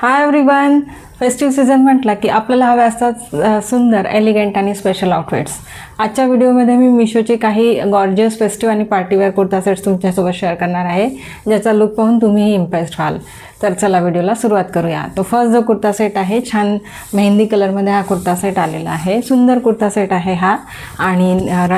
Hi everyone, festive season म्हटला की आपल्याला हवे असतात सुंदर एलिगंट आणि स्पेशल आउटफिट्स. आजच्या व्हिडिओमध्ये मी मिशोचे काही गॉर्जियस फेस्टिव्ह आणि पार्टीवेअर कुर्ता सेट्स तुमच्यासोबत शेअर करणार आहे, ज्याचा लुक पाहून तुम्हीही इम्प्रेस्ड व्हाल. तर चला व्हिडिओला सुरुवात करूया. तो फर्स्ट जो कुर्ता सेट आहे, छान मेहंदी कलरमध्ये हा कुर्ता सेट आलेला आहे. सुंदर कुर्ता सेट आहे हा. आणि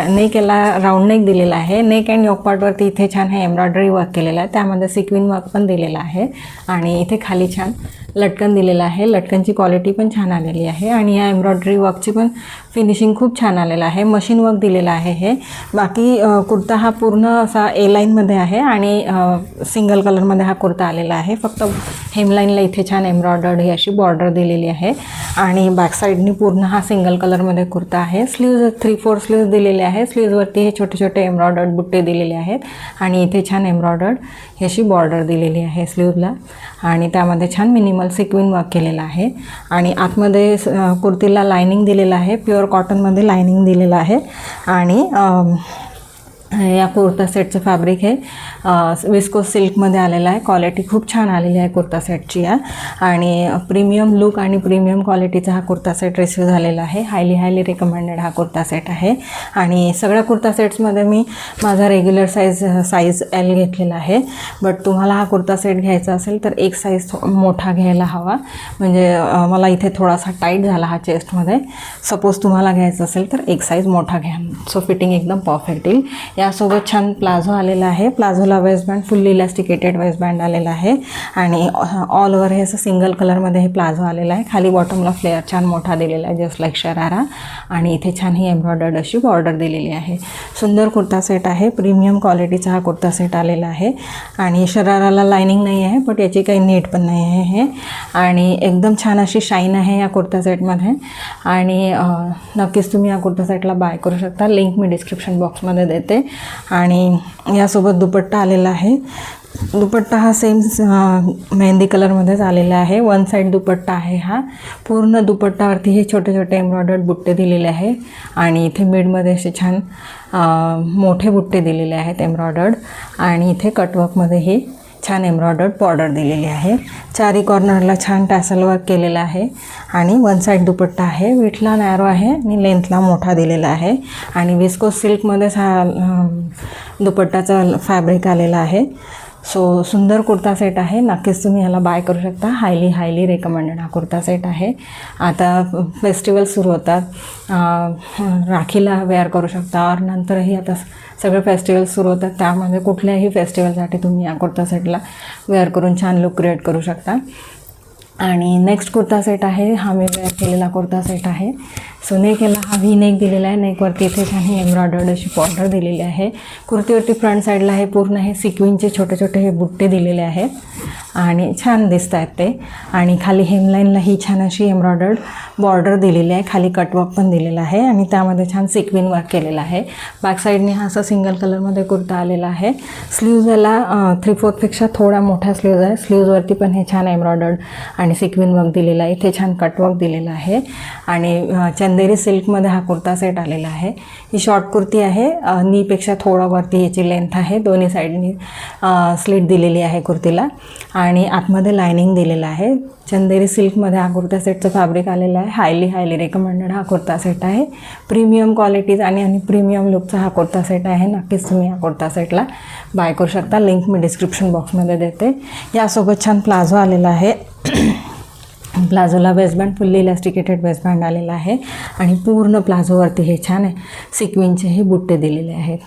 नेक याला राऊंड नेक दिलेला आहे. नेक अँड योक पार्टवरती इथे छान हे एम्ब्रॉयडरी वर्क केलेलं आहे, त्यामध्ये सिक्विन वर्क पण दिलेलं आहे. आणि इथे खाली छान लटकन दिलेलं आहे. लटकनची क्वालिटी पण छान आलेली आहे आणि या एम्ब्रॉयडरी वर्कची पण फिनिशिंग खूप छान आलेलं आहे. मशीन वर्क दिलेलं आहे हे. बाकी कुर्ता हा पूर्ण असा ए लाईनमध्ये आहे आणि सिंगल कलरमध्ये हा कुर्ता आलेला आहे. फक्त हेमलाईनला इथे छान एम्ब्रॉयडर्ड ही अशी बॉर्डर दिलेली आहे आणि बॅक साईडनी पूर्ण हा सिंगल कलरमध्ये कुर्ता आहे. स्लीव्ज 3/4 स्लीव्ज दिलेले आहे. स्लीव्जवरती हे छोटे छोटे एम्ब्रॉयडर्ड बुट्टे दिलेले आहेत आणि इथे छान एम्ब्रॉयडर्ड ही अशी बॉर्डर दिलेली आहे स्लीव्जला आणि त्यामध्ये छान मिनिमल सिक्विन वर्क केलेला आहे. आणि आतमध्ये कुर्तीला लायनिंग दिलेलं आहे. प्युअर कॉटनमध्ये लायनिंग दिलेलं आहे. आणि या कुर्ता सेटचं फॅब्रिक हे विस्कोस सिल्कमध्ये आलेलं आहे. क्वालिटी खूप छान आलेली आहे कुर्ता सेटची या. आणि प्रीमियम लुक आणि प्रीमियम क्वालिटीचा हा कुर्ता सेट रिसीव्ह झालेला आहे. हायली रिकमेंडेड हा कुर्ता सेट आहे. आणि सगळ्या कुर्ता सेट्समध्ये मी माझा रेग्युलर साईज एल घेतलेला आहे. बट तुम्हाला हा कुर्ता सेट घ्यायचा असेल तर एक साईज मोठा घ्यायला हवा. म्हणजे मला इथे थोडासा टाईट झाला हा चेस्टमध्ये. सपोज तुम्हाला घ्यायचं असेल तर एक साईज मोठा घ्या, सो फिटिंग एकदम परफेक्ट येईल. यासोबत छान प्लाझो आलेला आहे. प्लाझोला वेस्टबँड फुल्ली इलास्टिकेटेड वेस्टबँड आलेला आहे आणि ऑल ओव्हर हे असं सिंगल कलरमध्ये हे प्लाझो आलेला आहे. खाली बॉटमला फ्लेअर छान मोठा दिलेला आहे, जस्ट लाईक शरारा. आणि इथे छान ही एम्ब्रॉयडर्ड अशी बॉर्डर दिलेली आहे. सुंदर कुर्ता सेट आहे. प्रीमियम क्वालिटीचा हा कुर्ता सेट आलेला आहे. आणि शराराला लायनिंग नाही आहे, बट याची काही नीट पण नाही आहे हे. आणि एकदम छान अशी शाईन आहे या कुर्ता सेटमध्ये. आणि नक्कीच तुम्ही या कुर्ता सेटला बाय करू शकता. लिंक मी डिस्क्रिप्शन बॉक्समध्ये देते. आणि यासोबत दुपट्टा आलेला आहे. दुपट्टा हा सेम मेहंदी कलरमध्येच आलेला आहे. वन साईड दुपट्टा आहे हा. पूर्ण दुपट्टावरती हे छोटे छोटे एम्ब्रॉयडर्ड बुट्टे दिलेले आहे आणि इथे मिडमध्ये असे छान मोठे बुट्टे दिलेले आहेत एम्ब्रॉयडर्ड. आणि इथे कटवर्कमध्ये हे छान एम्ब्रॉयडर्ड बॉर्डर दिलेली आहे. चारी कॉर्नरला छान टॅसल वर्क केलेलं आहे. आणि वन साईड दुपट्टा आहे. विथला नॅरो आहे आणि लेंथला मोठा दिलेला आहे. आणि विस्कोस सिल्कमध्येच हा दुपट्टाचा फॅब्रिक आलेला आहे. सो सुंदर कुर्ता सेट आहे. नक्कीच तुम्ही ह्याला बाय करू शकता. हायली रेकमेंडेड हा कुर्ता सेट आहे. आता फेस्टिवल सुरू होतात, राखीला वेअर करू शकता. और नंतरही आता सगळे फेस्टिवल सुरू होतात, त्यामध्ये कुठल्याही फेस्टिवलसाठी तुम्ही या कुर्ता सेटला वेअर करून छान लुक क्रिएट करू शकता. आणि नेक्स्ट कुर्ता सेट आहे, हा मी वेअर केलेला कुर्ता सेट आहे. सो नेक याला हा व्ही नेक दिलेला आहे. नेकवरती इथे छान ही एम्ब्रॉयडर्ड अशी बॉर्डर दिलेली आहे. कुर्तीवरती फ्रंट साईडला हे पूर्ण हे सिक्विनचे छोटे छोटे हे बुट्टे दिलेले आहेत आणि छान दिसत आहेत ते. आणि खाली हेमलाईनला ही छान अशी एम्ब्रॉयडर्ड बॉर्डर दिलेली आहे. खाली कटवर्क पण दिलेला आहे आणि त्यामध्ये छान सिक्विन वर्क केलेलं आहे. बॅक साईडने हा असा सिंगल कलरमध्ये कुर्ता आलेला आहे. स्लीव्ज याला 3/4पेक्षा थोडा मोठा स्लीव्ज आहे. स्लीव्जवरती पण हे छान एम्ब्रॉयडर्ड आणि सिक्विन वर्क दिलेलं आहे. इथे छान कटवर्क दिलेलं आहे. आणि चंदेरी सिल्कमध्ये हा कुर्ता सेट आलेला आहे. ही शॉर्ट कुर्ती आहे. नीपेक्षा थोडा वरती याची लेंथ आहे. दोन्ही साईडनी स्लीट दिलेली आहे कुर्तीला आणि आतमध्ये लायनिंग दिलेलं आहे. चंदेरी सिल्कमध्ये हा कुर्ता सेटचं फॅब्रिक आलेलं आहे. हायली रेकमेंडेड हा कुर्ता सेट आहे. प्रीमियम क्वालिटीज आणि प्रीमियम लुकचा हा कुर्ता सेट आहे. नक्कीच तुम्ही या कुर्ता सेटला बाय करू शकता. लिंक मी डिस्क्रिप्शन बॉक्समध्ये देते. यासोबत छान प्लाझो आलेला आहे. प्लाझोला वेस्टबँड फुल्ली इलास्टिकेटेड वेस्टबँड आलेला आहे आणि पूर्ण प्लाझोवरती हे छान सिक्विनचे हे बुट्टे दिलेले आहेत.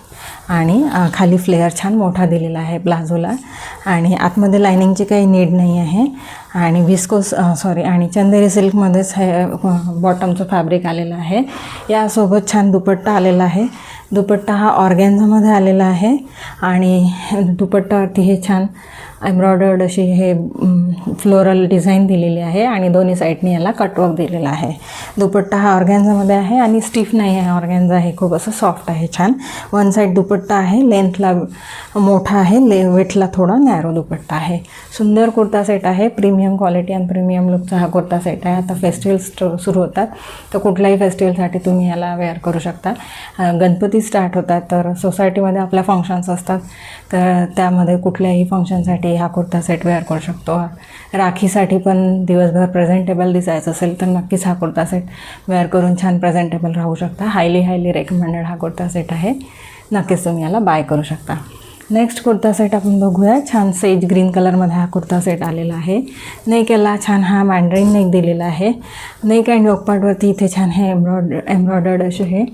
आणि खाली फ्लेअर छान मोठा दिलेला आहे प्लाझोला. आणि आतमध्ये लायनिंगची काही नीड नाही आहे. आणि विस्कोस आणि चंदेरी सिल्कमध्येच हे बॉटमचं फॅब्रिक आलेलं आहे. यासोबत छान दुपट्टा आलेला आहे. दुपट्टा हा ऑर्गॅन्झामध्ये आलेला आहे आणि दुपट्टावरती हे छान एम्ब्रॉयडर्ड अशी हे फ्लोरल डिझाईन दिलेली आहे आणि दोन्ही साईडनी याला कटवर्क दिलेला आहे. दुपट्टा हा ऑर्गॅन्झामध्ये आहे आणि स्टिफ नाही आहे. ऑर्गॅन्झा हे खूप असं सॉफ्ट आहे छान. वन साईड दुपट्टा आहे. लेंथला मोठा आहे, विथला थोडा नॅरो दुपट्टा आहे. सुंदर कुर्ता सेट आहे. प्रीमियम क्वालिटी आणि प्रीमियम लुकचा हा कुर्ता सेट आहे. आता फेस्टिवल सुरू होतात, तर कुठल्याही फेस्टिवलसाठी तुम्ही याला वेअर करू शकता. गणपती स्टार्ट होतात, तर सोसायटीमध्ये आपल्या फंक्शन्स असतात, तर त्यामध्ये कुठल्याही फंक्शनसाठी संध्याकाळी हा कुर्ता सेट वेअर करू शकतो. राखीसाठी पण दिवसभर प्रेझेंटेबल दिसायचं असेल तर नक्कीच हा कुर्ता सेट वेअर करून छान प्रेझेंटेबल राहू शकता. हायली रेकमेंडेड हा कुर्ता सेट आहे. नक्कीच तुम्ही याला बाय करू शकता. नेक्स्ट कुर्ता सेट आपण बघूया. छान सेज ग्रीन कलरमध्ये हा कुर्ता सेट आलेला आहे. नेक याला छान हा मॅन्ड्रिन नेक दिलेला आहे. नेक अँड योक पार्टवरती इथे छान हे एम्ब्रॉयडर्ड असे हे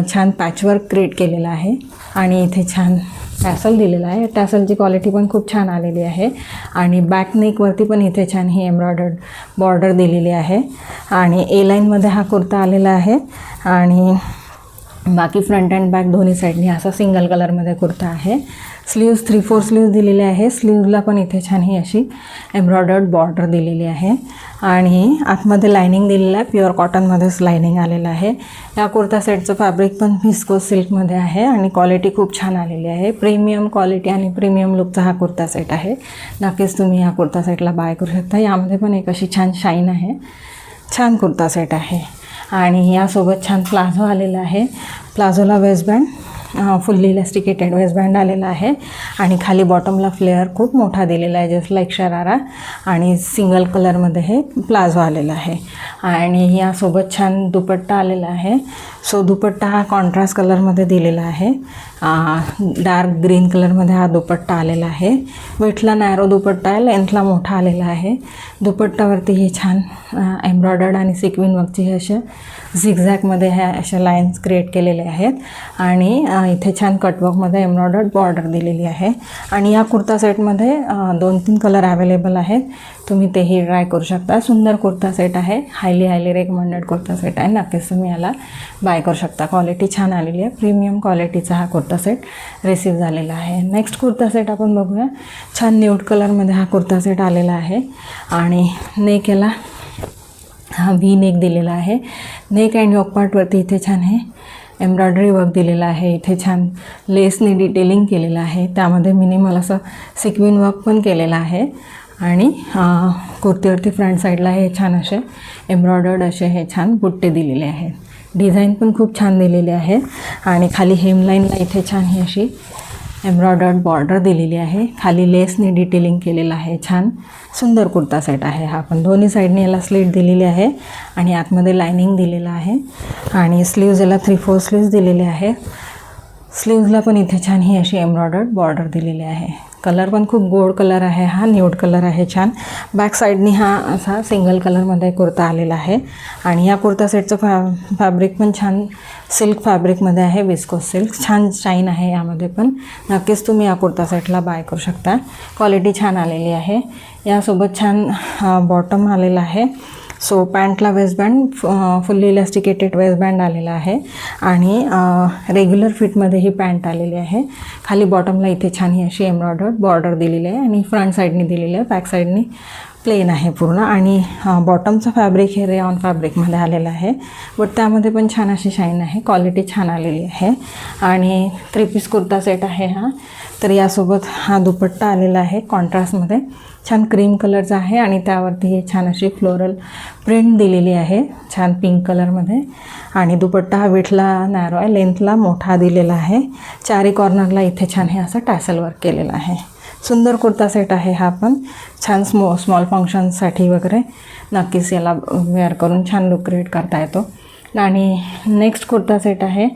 छान पॅचवर्क क्रिएट केलेलं आहे आणि इथे छान टॅसल दिलेला आहे. टॅसलची क्वालिटी पण खूप छान आलेली आहे आणि बॅक नेकवरती पण इथे छान ही एम्ब्रॉयडर्ड बॉर्डर दिलेली आहे आणि ए लाईनमध्ये हा कुर्ता आलेला आहे आणि बाकी फ्रंट अँड बॅक दोन्ही साईडनी असा सिंगल कलरमध्ये कुर्ता आहे. स्लीव्ज 3/4 स्लीव्ज दिलेले आहे. स्लीव्जला पण इथे छान ही अशी एम्ब्रॉयडर्ड बॉर्डर दिलेली आहे आणि आतमध्ये लायनिंग दिलेलं आहे. प्युअर कॉटनमध्येच लायनिंग आलेलं आहे. या कुर्ता सेटचं फॅब्रिक पण व्हिस्कोस सिल्कमध्ये आहे आणि क्वालिटी खूप छान आलेली आहे. प्रीमियम क्वालिटी आणि प्रीमियम लुकचा हा कुर्ता सेट आहे. नक्कीच तुम्ही या कुर्ता सेटला बाय करू शकता. यामध्ये पण एक अशी छान शाईन आहे. छान कुर्ता सेट आहे आणि यासोबत छान प्लाझो आलेला आहे. प्लाझोला वेस्टबँड फुल्ली इलास्टिकेटेड वेस्टबँड आलेला आहे आणि खाली बॉटमला फ्लेअर खूप मोठा दिलेला आहे जस्ट लाईक शरारा आणि सिंगल कलरमध्ये हे प्लाझो आलेला आहे आणि यासोबत छान दुपट्टा आलेला आहे. सो दुपट्टा हा कॉन्ट्रास्ट कलरमध्ये दिलेला आहे. डार्क ग्रीन कलरमध्ये हा दुपट्टा आलेला आहे. वेटला नॅरो दुपट्टा आहे. लेंथला मोठा आलेला आहे. दुपट्टावरती हे छान एम्ब्रॉयडर्ड आणि सिक्विन वर्कचे हे असे झिगझॅगमध्ये ह्या अशा लाईन्स क्रिएट केलेले आहेत आणि इथे छान कटवर्कमध्ये एम्ब्रॉयडर्ड बॉर्डर दिलेली आहे आणि या कुर्ता सेटमध्ये 2-3 कलर अवेलेबल आहेत. तुम्ही तेही ट्राय करू शकता. सुंदर कुर्ता सेट आहे. हायली रेकमेंडेड कुर्ता सेट आहे. नक्कीच तुम्ही याला बाय करू शकता. क्वालिटी छान आलेली आहे. प्रीमियम क्वालिटीचा हा कुर्ता सेट रिसीव झालेला आहे. नेक्स्ट कुर्ता सेट आपण बघूया. छान न्यूड कलरमध्ये हा कुर्ता सेट आलेला आहे आणि नेक याला हा व्ही नेक दिलेला आहे. नेक अँड योक पार्टवरती इथे छान हे एम्ब्रॉयडरी वर्क दिलेलं आहे. इथे छान लेसने डिटेलिंग केलेलं आहे. त्यामध्ये मिनिमल असं सिक्विन वर्क पण केलेलं आहे आणि कुर्तीवरती फ्रंट साईडला हे छान असे एम्ब्रॉयडर्ड असे हे छान बुट्टे दिलेले आहेत. डिझाईन पण खूप छान दिलेली आहे आणि खाली हेमलाईनला इथे छान ही अशी एम्ब्रॉयडर्ड बॉर्डर दिलेली आहे. खाली लेसने डिटेलिंग केलेलं आहे. छान सुंदर कुर्ता सेट आहे हा. पण दोन्ही साईडने याला स्लीट दिलेली आहे आणि आतमध्ये लायनिंग दिलेलं आहे आणि स्लीव्ज याला 3/4 स्लीव्ज दिलेले आहे. स्लीव्जला पण इथे छान ही अशी एम्ब्रॉयडर्ड बॉर्डर दिलेली आहे. कलर पण खूप गोल्ड कलर आहे. हा न्यूड कलर आहे छान. बॅक साईडनी हा असा सिंगल कलरमध्ये कुर्ता आलेला आहे आणि या कुर्ता सेटचं फॅब्रिक पण छान सिल्क फॅब्रिकमध्ये आहे. Viscous silk. छान शाईन आहे यामध्ये पण. नक्कीच तुम्ही या कुर्ता सेटला बाय करू शकता. क्वालिटी छान आलेली आहे. यासोबत छान बॉटम आलेला आहे. सो पॅन्टला वेस्टबँड फुल्ली इलास्टिकेटेड वेस्टबँड आलेला आहे आणि रेग्युलर फिटमध्ये ही पॅन्ट आलेली आहे. खाली बॉटमला इथे छान ही अशी एम्ब्रॉयडर्ड बॉर्डर दिलेली आहे आणि फ्रंट साईडनी दिलेली आहे. बॅक साईडनी प्लेन आहे पूर्ण आणि बॉटमचं फॅब्रिक हे रेऑन फॅब्रिकमध्ये आलेलं आहे बट त्यामध्ये पण छान अशी शाईन आहे. क्वालिटी छान आलेली आहे आणि 3 पीस कुर्ता सेट आहे हा. तर यासोबत हा दुपट्टा आलेला आहे कॉन्ट्रास्टमध्ये. छान क्रीम कलरचा आहे आणि त्यावरती हे छान अशी फ्लोरल प्रिंट दिलेली आहे छान पिंक कलरमध्ये आणि दुपट्टा हा विथला नॅरो आहे. लेंथला मोठा दिलेला आहे. चारी कॉर्नरला इथे छान हे असं टॅसल वर्क केलेलं आहे. सुंदर कुर्ता सेट आहे हा पण. छान स्मॉल फंक्शन्ससाठी वगैरे नक्कीच याला वेअर करून छान लुक क्रिएट करता येतो. आणि नेक्स्ट कुर्ता सेट आहे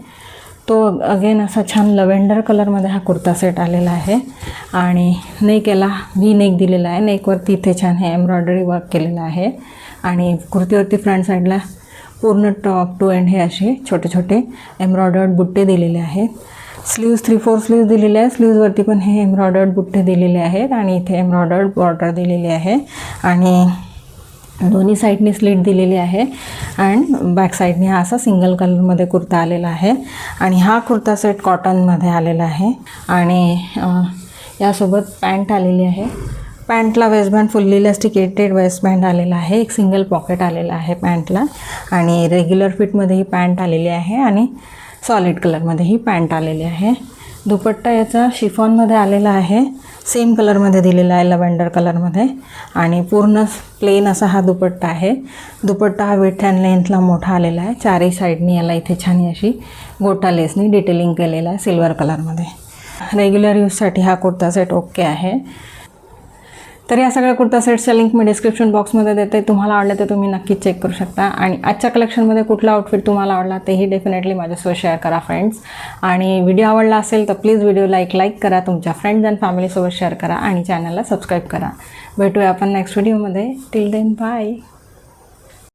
तो अगेन असा छान लव्हेंडर कलरमध्ये हा कुर्ता सेट आलेला आहे आणि नेक याला व्ही नेक दिलेला आहे. नेकवरती इथे छान हे एम्ब्रॉयडरी वर्क केलेलं आहे आणि कुर्तीवरती फ्रंट साईडला पूर्ण टॉप टू एंड हे असे छोटे छोटे एम्ब्रॉयडर्ड बुट्टे दिलेले आहेत. स्लीव्ज 3/4 स्लीव्ज दिलेले आहे. स्लीव्जवरती पण हे एम्ब्रॉयडर्ड बुट्टे दिलेले आहेत आणि इथे एम्ब्रॉयडर्ड बॉर्डर दिलेली आहे आणि दोन्ही साईडनी स्लीट दिलेली आहे अँड बॅक साईडने हा असा सिंगल कलरमध्ये कुर्ता आलेला आहे आणि हा कुर्ता सेट कॉटनमध्ये आलेला आहे आणि यासोबत पॅन्ट आलेली आहे. पॅन्टला वेस्टबँड फुल्ली इलास्टिकेटेड वेस्टबँड आलेला आहे. एक सिंगल पॉकेट आलेला आहे पॅन्टला आणि रेग्युलर फिटमध्ये ही पॅन्ट आलेली आहे आणि सॉलिड कलरमध्ये ही पॅन्ट आलेली आहे. दुपट्टा याचा शिफॉनमध्ये आलेला आहे. सेम कलरमध्ये दिलेला आहे लव्हेंडर कलरमध्ये आणि पूर्ण प्लेन असा हा दुपट्टा आहे. दुपट्टा हा विड्थ अँड लेंथला मोठा आलेला आहे. चारही साईडनी याला इथे छान अशी गोटा लेसनी डिटेलिंग केलेला आहे सिल्वर कलरमध्ये. रेग्युलर यूजसाठी हा कुर्ता सेट ओके आहे. तर या सगळ्या कुर्ता सेट्सच्या लिंक मी डिस्क्रिप्शन बॉक्समध्ये देते. तुम्हाला आवडलं तर तुम्ही नक्कीच चेक करू शकता. आणि आजच्या कलेक्शनमध्ये कुठला आउटफिट तुम्हाला आवडला तेही डेफिनेटली माझ्यासोबत शेअर करा फ्रेंड्स. आणि व्हिडिओ आवडला असेल तर प्लीज व्हिडिओ लाईक करा, तुमच्या फ्रेंड्स अँड फॅमिलीसोबत शेअर करा आणि चॅनलला सबस्क्राईब करा. भेटूया आपण नेक्स्ट व्हिडिओमध्ये. Till then bye.